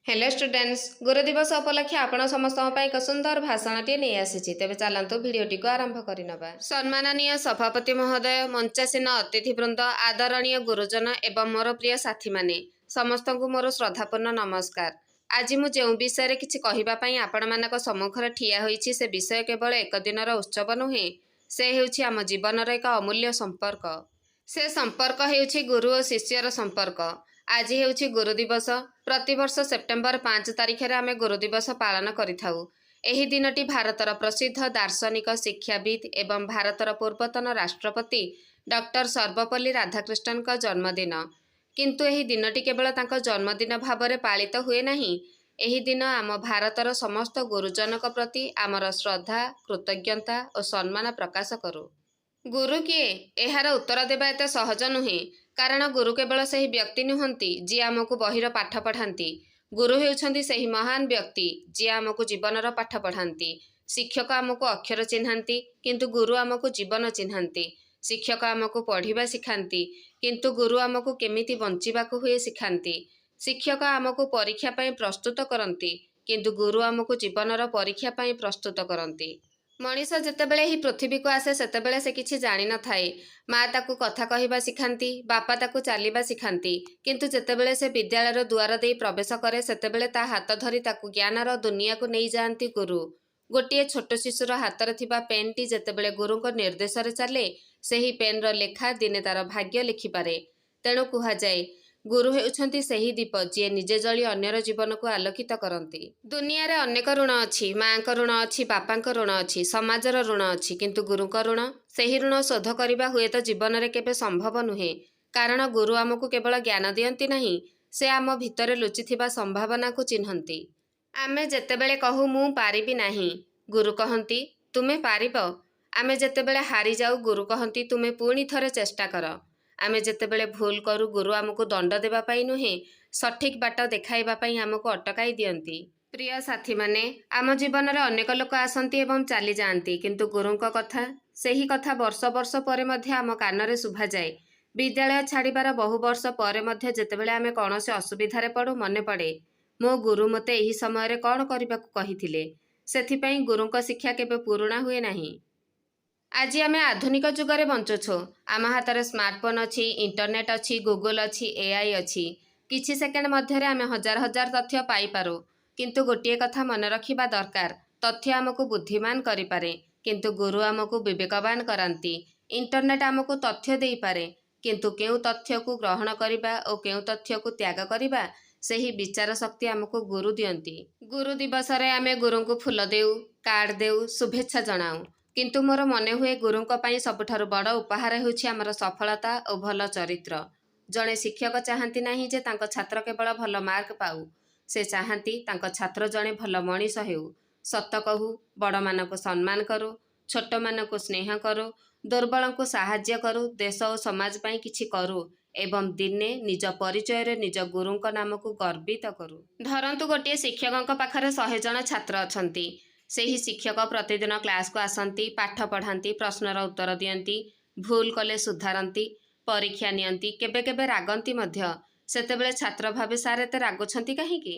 Hello students गुरु दिवस उपलक्षे आपण समस्त एक सुंदर भाषणटे नहीं आसी तेरे चलतु भिडटी को आरंभ करनवा। सम्माननीय सभापति महोदय, मंचासीन अतिथिवृंद, आदरणीय गुरुजन एवं मोर प्रिय साथी माने समस्त को मोर श्रद्धापूर्ण नमस्कार। आज मुझे जो विषय किसी कहवाई आपण मान सम्मुखर ठिया होईछि से विषय केवल एक दिनर उत्सव नुहे, से हेउछि आम जीवनर एक अमूल्य संपर्क। से संपर्क हेउछि गुरु और शिष्यर संपर्क। आज हेउछि गुरु दिवस। प्रतिवर्ष सेप्टेम्बर 5 तारिख में आम गुरु दिवस पालन करिथाउ। एही दिनटी भारतर प्रसिद्ध दार्शनिक, शिक्षाविद एवं भारतर पूर्वतन राष्ट्रपति डॉक्टर सर्वपल्ली राधाकृष्णन का जन्मदिन। किंतु एही दिनटी केवल तांको जन्मदिन भावरे पालित हुए नहीं। एही दिन आम भारतर समस्त गुरुजनक प्रति आमर श्रद्धा, कृतज्ञता और सम्मान प्रकाश करू। गुरु किए एहार उत्तर देवा एत सहज नुहे, कारण गुरु केवल सही व्यक्ति नुहंती जी आमको बहिर पाठ पढ़ाती। गुरु हेउछंती सही महान व्यक्ति जी आमको जीवनर पाठ पढ़ाती। शिक्षक आमको अक्षर चिन्हांती, किंतु गुरु आमको जीवन चिन्हांती। शिक्षक आमको पढ़िबा सिखांती, किंतु गुरु आमको केमिति बंचिबाकू हुए सिखांती। शिक्षक आमको परीक्षा पई प्रस्तुत करंती, किंतु गुरु आमको जीवनर परीक्षा पई प्रस्तुत करंती। मनीष जितेबले ही पृथ्वी को आसे सेतेबेले से किछि जानि न थाए। माँ ताकू कथा कहिबा सिखांती, बापा ताकू चालिबा सिखांती, किंतु जेतेबेले से विद्यालयर दुआर देई प्रवेश करे सेतेबेले ता हाथ धरी ताकू ज्ञानर दुनिया को नहीं जाती गुरु। गोटे छोट शिशुर हाथ थिबा पेन टी जेतेबेले गुरुको निर्देश रे चले, सेही पेन रो लेखा दिने तार भाग्य लिखिपारे। तेणु कुहा जाए गुरु हेउछंती सही दीप जी निजे जली अन्यर जीवन को आलोकित करती। दुनिया रे अनेक ऋण अच्छी, माँ का ऋण अच्छी, बापा ऋण अच्छी, समाजर ऋण अच्छी, किंतु गुरु का ऋण सही ऋण शोध करने हुए तो जीवन में केबे संभव नुहे। कारण गुरु आमको केवल ज्ञान दियंती नहीं, से आम भितर लुचिथिबा संभावना को चिन्हंती। आमे जेतेबेले कहू मु पारिबी नाही, गुरु कहंती तुमे पारिब। आमे जेतेबेले हारी जाऊ, गुरु कहंती तुमे पुणी थरे चेष्टा कर। आमे जेतेबेले भूल करू, गुरु आमको दंड देबा पाई नुहे, सठिक बाट देखाइबा पाई आमको अटकाई दियंती। प्रिय साथी माने, आम जीवन में अनेक लोक आसंती एवं चली जाती, किंतु गुरुंक कथा सही कथा वर्ष वर्ष पर मध्य आम कानरे शुभा जाए। विद्यालय छाड़िबार बहु वर्ष पर मध्य जेतेबेले आमे कौनसी असुविधारे पड़ू मने पड़े मो गुरु मते एही समय रे कौन करिबाकू कहिथिले। सेथिपई गुरुंक शिक्षा केबे पुराणा हुए नाही। आज आम आधुनिक जुगरे बंचुछु। आम हाथ में स्मार्टफोन अच्छी, इंटरनेट अच्छी, गूगल अच्छी, एआई अच्छी। किछि सेकेंड मध्य आम हजार हजार तथ्य पाइपारू, किंतु गोटे कथा मन रखिबा दरकार, तथ्य आमको बुद्धिमान करिपारे, किंतु गुरु आमको विवेकवान करांती। इंटरनेट आमको तथ्य देई पारे, किंतु केउ तथ्य को ग्रहण करिबा और केउ तथ्य को त्याग करिबा सही विचार शक्ति आमको गुरु दियंती। गुरु दिवस रे आमे गुरु को फूल देउ, कार्ड देउ, शुभेच्छा जनाऊ, किंतु मोर मने हुए गुरुंक पई सबठारु बड़ उपहार हेउछि आमर सफलता और भल चरित्र। जड़े शिक्षक चाहती नहीं जे तांको छात्र केवल भल मार्क पाऊ, से चाहती तांको छात्र जड़े भल मनीष हेउ। सत कहू, बड़ मानको सम्मान करू, छोट मानको स्नेह करू, दुर्बल को साहाय्य करू, देश और समाज पई किछि करू, एवं दिने निज परिचय रे निज गुरुंक नाम को गर्वित करू। धरंतु गोटे शिक्षकंक पाखरे 100 जन छात्र अछंती। सेही शिक्षक प्रतिदिन क्लास को आसंती, पाठ पढ़ाती, प्रश्नर उत्तर दियंती, भूल कले सुधारती, परीक्षा नियंती, केबे केबे रागंती मध्य। सेतेबेले छात्र भावे सार एते रागुछंती काहीकि?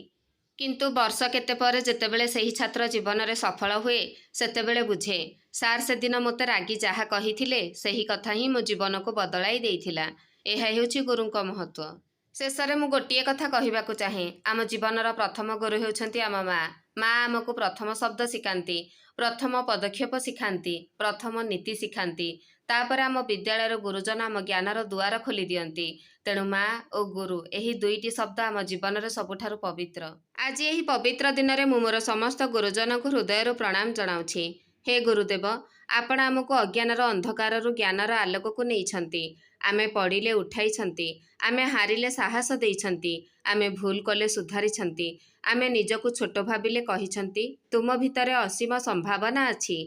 किंतु वर्ष केते परे जेतेबेले सेही छात्र जीवन में सफल हुए, सेतेबेले बुझे सार से दिन मते रागी जहा कहिथिले सेही कथा ही मो जीवन को बदलाई देइथिला। एहा हेउछि गुरुंक महत्व। शेषरे मु गोटिए कथा कहिबाकू चाहे, आम जीवनर प्रथम गुरु हेउछंती आम माँ। माँ आमको प्रथम शब्द शिखाती, प्रथम पदक्षेप शिखाती, प्रथम नीति शिखाती। तापर आम विद्यालय गुरुजन आम ज्ञानर दुआर खोली दियंती। तेणु माँ और गुरु यही दुईटी शब्द आम जीवन में सबुठारु पवित्र। आज यही पवित्र दिन में मु मोर समस्त गुरुजन को हृदय प्रणाम जनाउछि। हे गुरुदेव, आपण आमको अज्ञानर अंधकार ज्ञानर आलोक को नैछंती। आमे पढ़िले उठाइछंती, आमे हारिले साहस देइछंती, आमे भूल कले सुधारिछंती, आमे निजको छोट भाबिले कहिछंती तुम भितरे असीम संभावना अछि।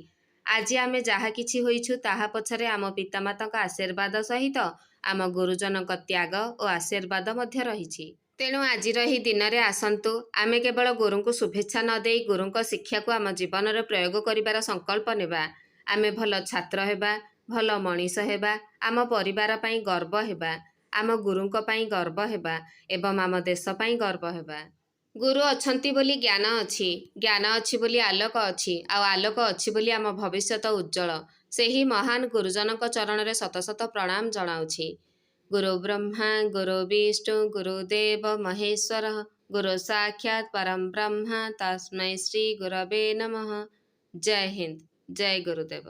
आज आमे जहा किछि होइछु ताहा पछरे आम पितामाताक आशीर्वाद सहित आम गुरुजनक त्याग और आशीर्वाद मध्य रहिछि। तेणु आजिर ही दिन में आसंतु आमे केवल गुरु को शुभेच्छा न देई गुरुंक शिक्षा को आम जीवन में प्रयोग करिबार संकल्प नेबा। आमे भल छात्र हेबा, भल मनीष हेबा, आम परिवार पई गर्व हेबा, आम गुरुंक पई गर्व हेबा एवं आम देश पई गर्व हेबा। ଗୁରୁ ଅଛନ୍ତି ବୋଲି ଜ୍ଞାନ ଅଛି, ଜ୍ଞାନ ଅଛି ବୋଲି ଆଲୋକ ଅଛି, ଆଉ ଆଲୋକ ଅଛି ବୋଲି ଆମ ଭବିଷ୍ୟତ ଉଜ୍ଜଳ। ସେହି ମହାନ ଗୁରୁଜନଙ୍କ ଚରଣରେ ଶତ ଶତ ପ୍ରଣାମ ଜଣାଉଛି। ଗୁରୁ ବ୍ରହ୍ମା ଗୁରୁ ବିଷ୍ଣୁ ଗୁରୁଦେବ ମହେଶ୍ୱର ଗୁରୁ ସାକ୍ଷାତ୍ ପରଂ ବ୍ରହ୍ମ ତସ୍ମୈ ଶ୍ରୀ ଗୁରବେ ନମଃ। ଜୟ ହିନ୍ଦ, ଜୟ ଗୁରୁଦେବ।